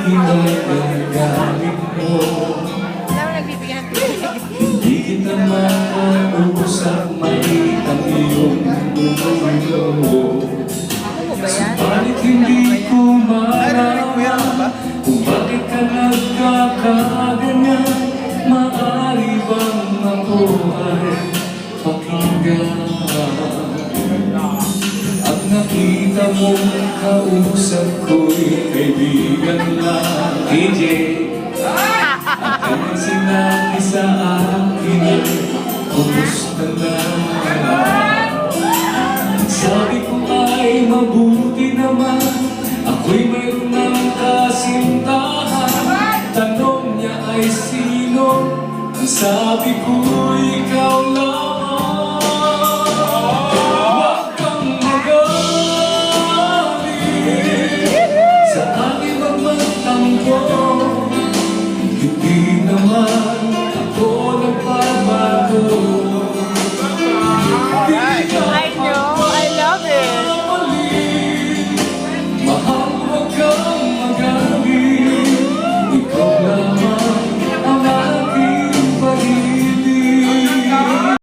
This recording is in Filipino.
kinagagamit mo. Hindi kita makausap, maliit ang iyong mundo. Subalit hindi ko malaman kung bakit ka nagkakaganyan. Maaari bang ako ay pakinggan? Ang nakita mong kausap ko'y kaibigan lang. DJ, at kanyang sinabi sa akin ay kumusta na? Sabi ko ay mabuti naman, ako'y mayroon ng kasintahan. Tanong niya ay sino? Ang sabi ko ikaw